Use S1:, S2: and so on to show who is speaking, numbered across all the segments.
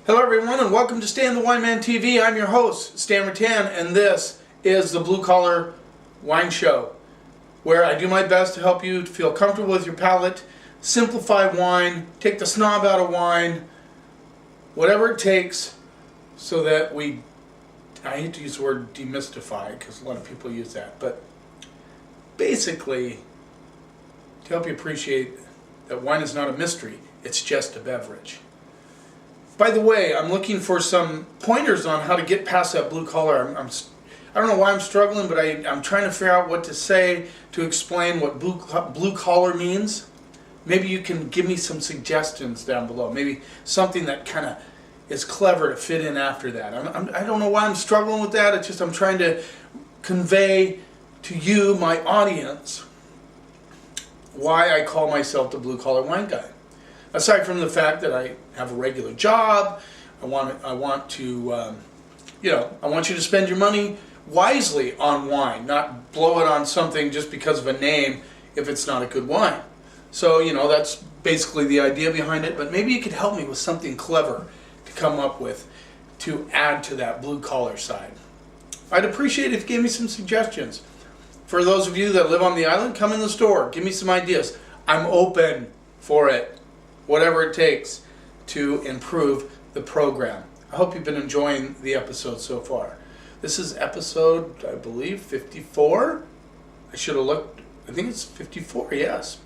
S1: Hello everyone and welcome to Stan the Wine Man TV. I'm your host, Stan Rattan, and this is the Blue Collar Wine Show, where I do my best to help you to feel comfortable with your palate, simplify wine, take the snob out of wine, whatever it takes, so that I hate to use the word demystify because a lot of people use that, but basically to help you appreciate that wine is not a mystery, it's just a beverage. By the way, I'm looking for some pointers on how to get past that blue collar. I don't know why I'm struggling, but I'm trying to figure out what to say to explain what blue collar means. Maybe you can give me some suggestions down below. Maybe something that kind of is clever to fit in after that. I don't know why I'm struggling with that. It's just I'm trying to convey to you, my audience, why I call myself the blue collar wine guy. Aside from the fact that I have a regular job, I want you to spend your money wisely on wine, not blow it on something just because of a name if it's not a good wine. So, that's basically the idea behind it, but maybe you could help me with something clever to come up with to add to that blue collar side. I'd appreciate it if you gave me some suggestions. For those of you that live on the island, come in the store, give me some ideas. I'm open for it. Whatever it takes to improve the program. I hope you've been enjoying the episode so far. This is episode, I believe, 54. I should have looked. I think it's 54, yes.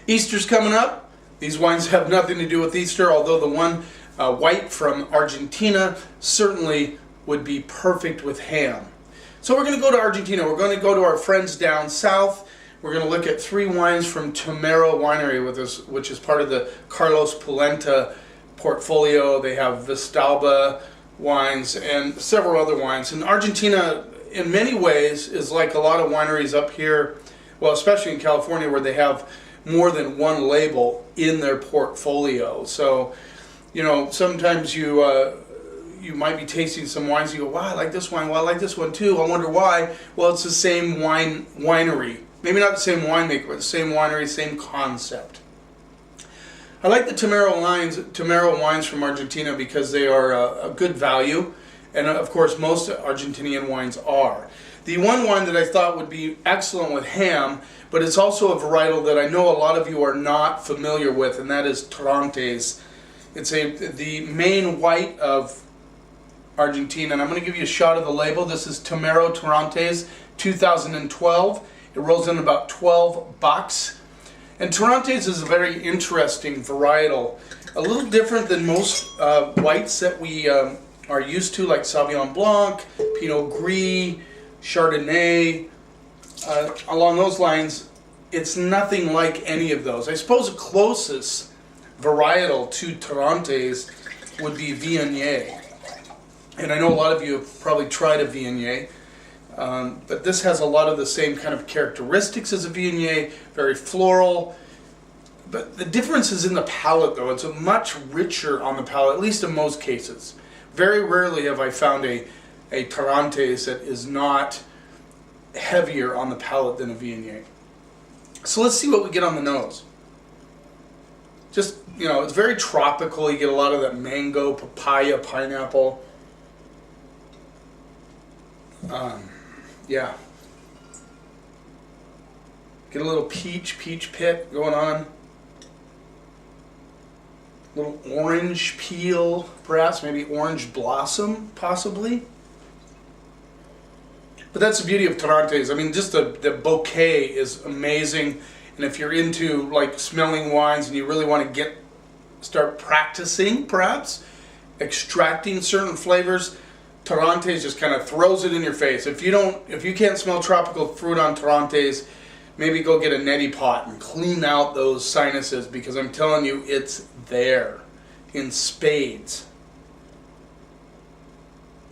S1: Easter's coming up. These wines have nothing to do with Easter, although the one white from Argentina certainly would be perfect with ham. So we're going to go to Argentina. We're going to go to our friends down south. We're going to look at 3 wines from Tomero Winery, which is part of the Carlos Pulenta portfolio. They have Vistalba wines and several other wines. And Argentina, in many ways, is like a lot of wineries up here, well, especially in California, where they have more than one label in their portfolio. So, sometimes you might be tasting some wines and you go, wow, I like this wine, well, I like this one too. I wonder why. Well, it's the same winery. Maybe not the same winemaker, but the same winery, same concept. I like the Tomero wines from Argentina because they are a good value, and of course most Argentinian wines are. The one wine that I thought would be excellent with ham, but it's also a varietal that I know a lot of you are not familiar with, and that is Torrontes. It's the main white of Argentina, and I'm going to give you a shot of the label. This is Tomero Torrontes 2012. It rolls in about $12. And Torrontes is a very interesting varietal. A little different than most whites that we are used to, like Sauvignon Blanc, Pinot Gris, Chardonnay. Along those lines, it's nothing like any of those. I suppose the closest varietal to Torrontes would be Viognier. And I know a lot of you have probably tried a Viognier. But this has a lot of the same kind of characteristics as a Viognier, very floral. But the difference is in the palate, though. It's much richer on the palate, at least in most cases. Very rarely have I found a Torrontes that is not heavier on the palate than a Viognier. So let's see what we get on the nose. Just, it's very tropical. You get a lot of that mango, papaya, pineapple. Yeah. Get a little peach pit going on. A little orange peel, perhaps, maybe orange blossom, possibly. But that's the beauty of Torrontes. I mean, just the bouquet is amazing. And if you're into like smelling wines and you really want to start practicing, perhaps, extracting certain flavors, Torrontes just kind of throws it in your face. If you can't smell tropical fruit on Torrontes, maybe go get a neti pot and clean out those sinuses, because I'm telling you, it's there in spades.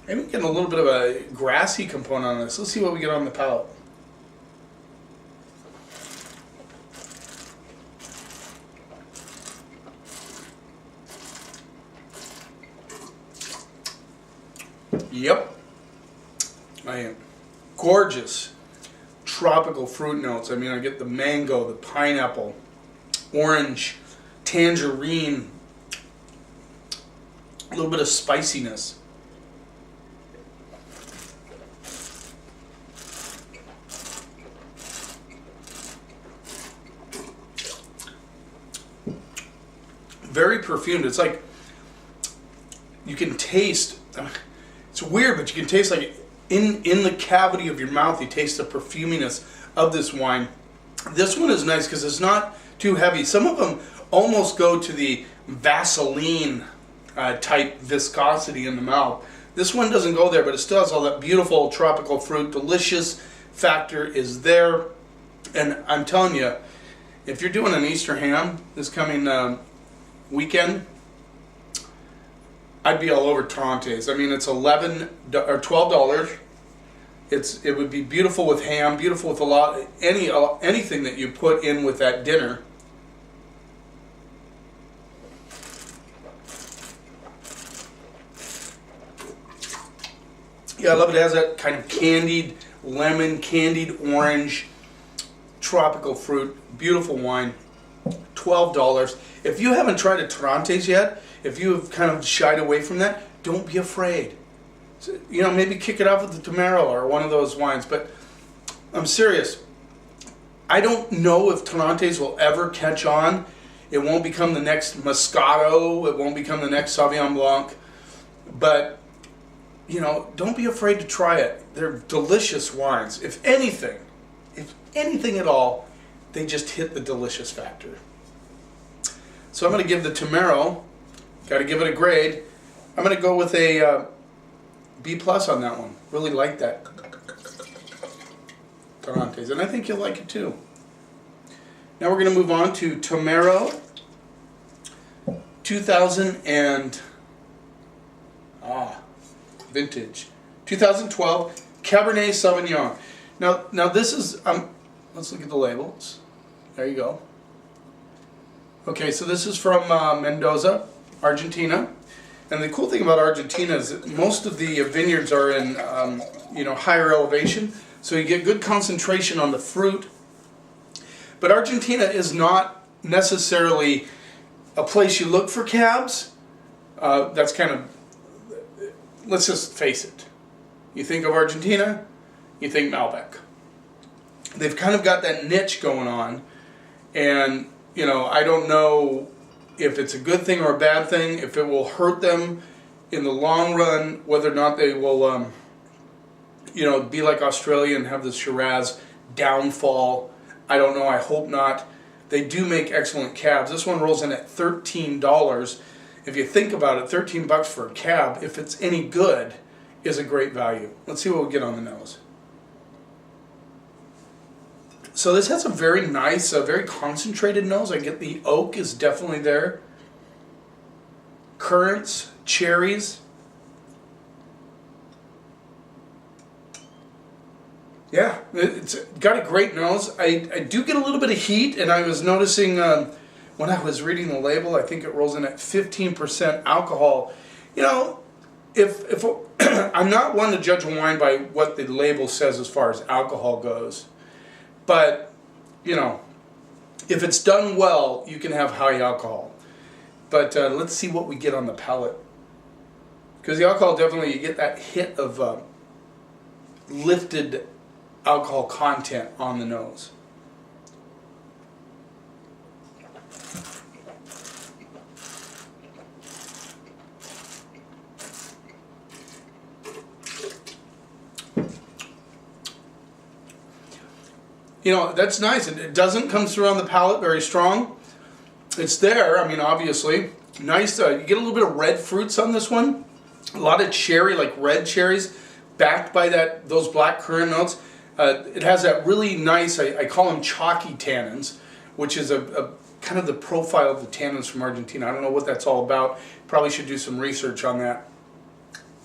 S1: Maybe getting a little bit of a grassy component on this. Let's see what we get on the palate. Yep. Gorgeous tropical fruit notes. I mean, I get the mango, the pineapple, orange, tangerine, A little bit of spiciness. Very perfumed. It's like you can taste, it's weird, but you can taste like in the cavity of your mouth, you taste the perfuminess of this wine. This one is nice because it's not too heavy. Some of them almost go to the Vaseline type viscosity in the mouth. This one doesn't go there, but it still has all that beautiful tropical fruit. Delicious factor is there. And I'm telling you, if you're doing an Easter ham this coming weekend, I'd be all over Torrontes. I mean, it's $11 or $12. It would be beautiful with ham, beautiful with a lot anything that you put in with that dinner. Yeah, I love it. It has that kind of candied lemon, candied orange, tropical fruit. Beautiful wine. $12. If you haven't tried a Torrontes yet, if you have kind of shied away from that, don't be afraid. So, you know, maybe kick it off with the Tomero or one of those wines. But I'm serious. I don't know if Torrontes will ever catch on. It won't become the next Moscato. It won't become the next Sauvignon Blanc. But, you know, don't be afraid to try it. They're delicious wines. If anything at all, they just hit the delicious factor. So I'm going to give the Tomero, got to give it a grade, I'm going to go with a B+ on that one. Really like that Torrontes, and I think you'll like it too. Now we're going to move on to Tomero 2012 Cabernet Sauvignon. Now this is let's look at the labels. There you go. Okay, so this is from Mendoza, Argentina. And the cool thing about Argentina is that most of the vineyards are in higher elevation, so you get good concentration on the fruit. But Argentina is not necessarily a place you look for cabs. That's kind of, let's just face it. You think of Argentina, you think Malbec. They've kind of got that niche going on, and you know, I don't know if it's a good thing or a bad thing, if it will hurt them in the long run, whether or not they will, be like Australia and have the Shiraz downfall. I don't know, I hope not. They do make excellent cabs. This one rolls in at $13. If you think about it, $13 for a cab, if it's any good, is a great value. Let's see what we get on the nose. So this has a very nice, very concentrated nose. I get the oak is definitely there. Currants, cherries. Yeah, it's got a great nose. I do get a little bit of heat, and I was noticing when I was reading the label, I think it rolls in at 15% alcohol. You know, if I'm not one to judge a wine by what the label says as far as alcohol goes. But, you know, if it's done well, you can have high alcohol. But let's see what we get on the palate. Because the alcohol, definitely, you get that hit of lifted alcohol content on the nose. You know, that's nice. It doesn't come through on the palate very strong. It's there, I mean, obviously. Nice, you get a little bit of red fruits on this one. A lot of cherry, like red cherries, backed by those black currant notes. It has that really nice, I call them chalky tannins, which is a kind of the profile of the tannins from Argentina. I don't know what that's all about. Probably should do some research on that.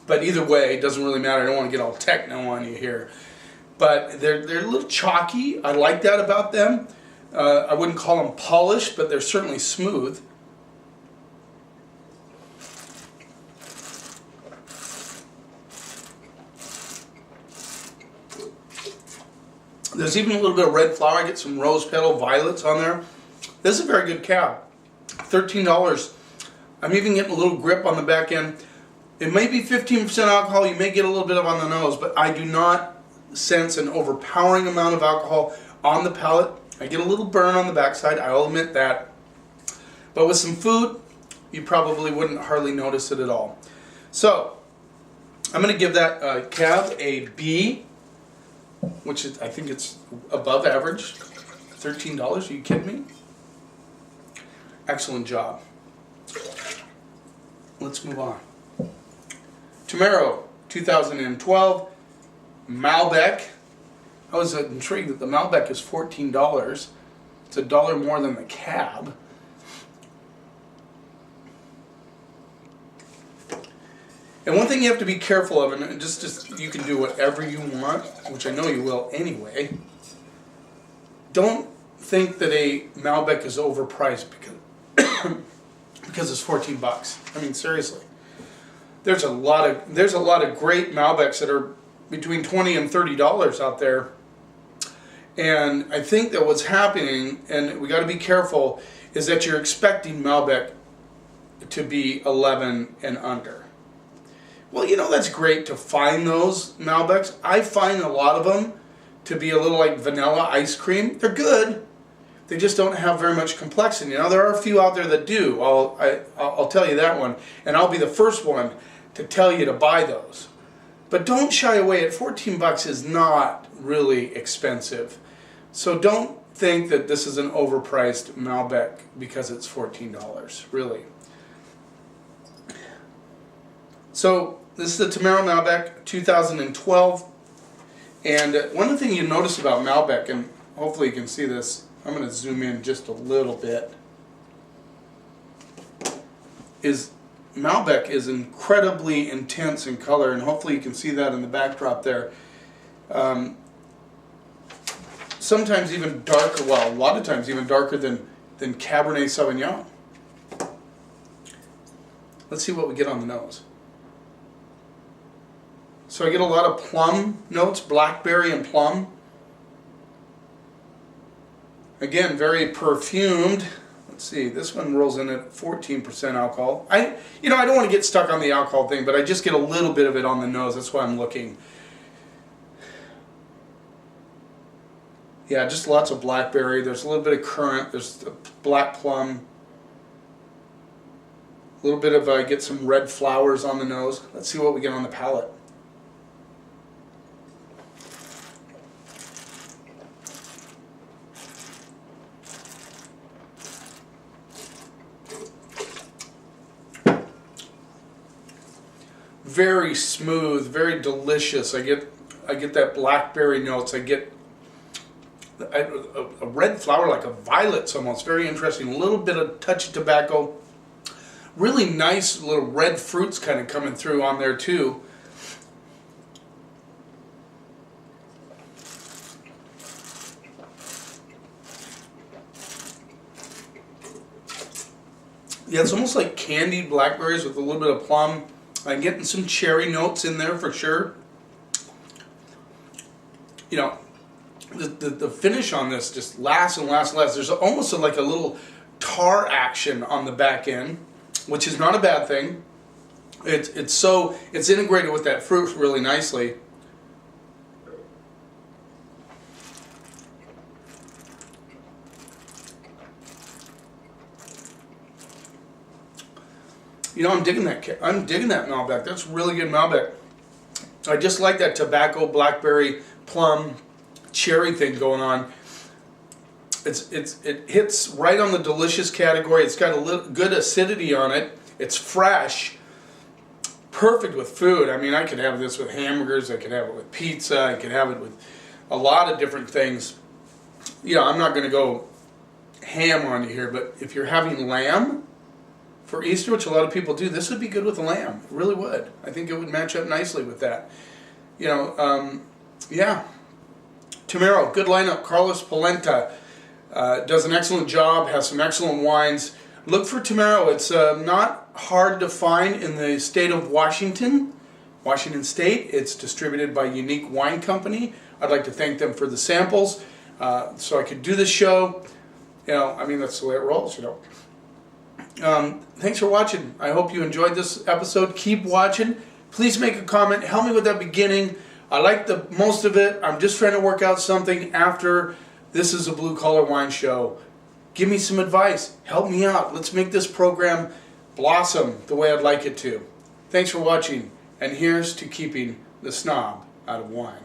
S1: But either way, it doesn't really matter. I don't want to get all techno on you here. But they're a little chalky. I like that about them. I wouldn't call them polished, but they're certainly smooth. There's even a little bit of red flower. I get some rose petal violets on there. This is a very good cab. $13. I'm even getting a little grip on the back end. It may be 15% alcohol, you may get a little bit of on the nose, but I do not sense an overpowering amount of alcohol on the palate. I get a little burn on the backside, I'll admit that. But with some food, you probably wouldn't hardly notice it at all. So, I'm going to give that cab a B, which is, I think it's above average. $13, are you kidding me? Excellent job. Let's move on. Tomero, 2012, Malbec. I was intrigued that the Malbec is $14. It's $1 more than the cab. And one thing you have to be careful of, and just you can do whatever you want, which I know you will anyway. Don't think that a Malbec is overpriced because it's 14 bucks. I mean, seriously. There's a lot of great Malbecs that are between $20 and $30 out there. And I think that what's happening, and we got to be careful, is that you're expecting Malbec to be 11 and under. Well, you know, that's great to find those Malbecs. I find a lot of them to be a little like vanilla ice cream. They're good. They just don't have very much complexity. Now, there are a few out there that do. I'll tell you that one. And I'll be the first one to tell you to buy those. But don't shy away. At 14 bucks is not really expensive. So don't think that this is an overpriced Malbec because it's $14, really. So this is the Tomero Malbec 2012. And one of the things you notice about Malbec, and hopefully you can see this, I'm going to zoom in just a little bit, is Malbec is incredibly intense in color, and hopefully you can see that in the backdrop there. Sometimes even darker, well, a lot of times even darker than Cabernet Sauvignon. Let's see what we get on the nose. So I get a lot of plum notes, blackberry and plum. Again, very perfumed. Let's see, this one rolls in at 14% alcohol. I don't want to get stuck on the alcohol thing, but I just get a little bit of it on the nose. That's why I'm looking. Yeah, just lots of blackberry. There's a little bit of currant. There's black plum. A little bit of, I get some red flowers on the nose. Let's see what we get on the palate. Very smooth, very delicious. I get that blackberry notes. I get a red flower, like a violet almost. Very interesting. A little bit of touch of tobacco. Really nice little red fruits kind of coming through on there too. Yeah, it's almost like candied blackberries with a little bit of plum. I'm getting some cherry notes in there for sure. You know, the finish on this just lasts and lasts and lasts. There's almost like a little tar action on the back end, which is not a bad thing. It's integrated with that fruit really nicely. You know, I'm digging that Malbec. That's really good Malbec. I just like that tobacco, blackberry, plum, cherry thing going on. It hits right on the delicious category. It's got a little good acidity on it. It's fresh. Perfect with food. I mean, I could have this with hamburgers. I could have it with pizza. I could have it with a lot of different things. You know, I'm not going to go ham on you here, but if you're having lamb for Easter, which a lot of people do, this would be good with lamb. It really would. I think it would match up nicely with that. You know, yeah. Tomero, good lineup. Carlos Polenta does an excellent job, has some excellent wines. Look for Tomero. It's not hard to find in the state of Washington State. It's distributed by Unique Wine Company. I'd like to thank them for the samples so I could do this show. You know, I mean, that's the way it rolls, you know. Thanks for watching. I hope you enjoyed this episode. Keep watching. Please make a comment. Help me with that beginning. I like the most of it. I'm just trying to work out something after this is a Blue Collar Wine Show. Give me some advice. Help me out. Let's make this program blossom the way I'd like it to. Thanks for watching. And here's to keeping the snob out of wine.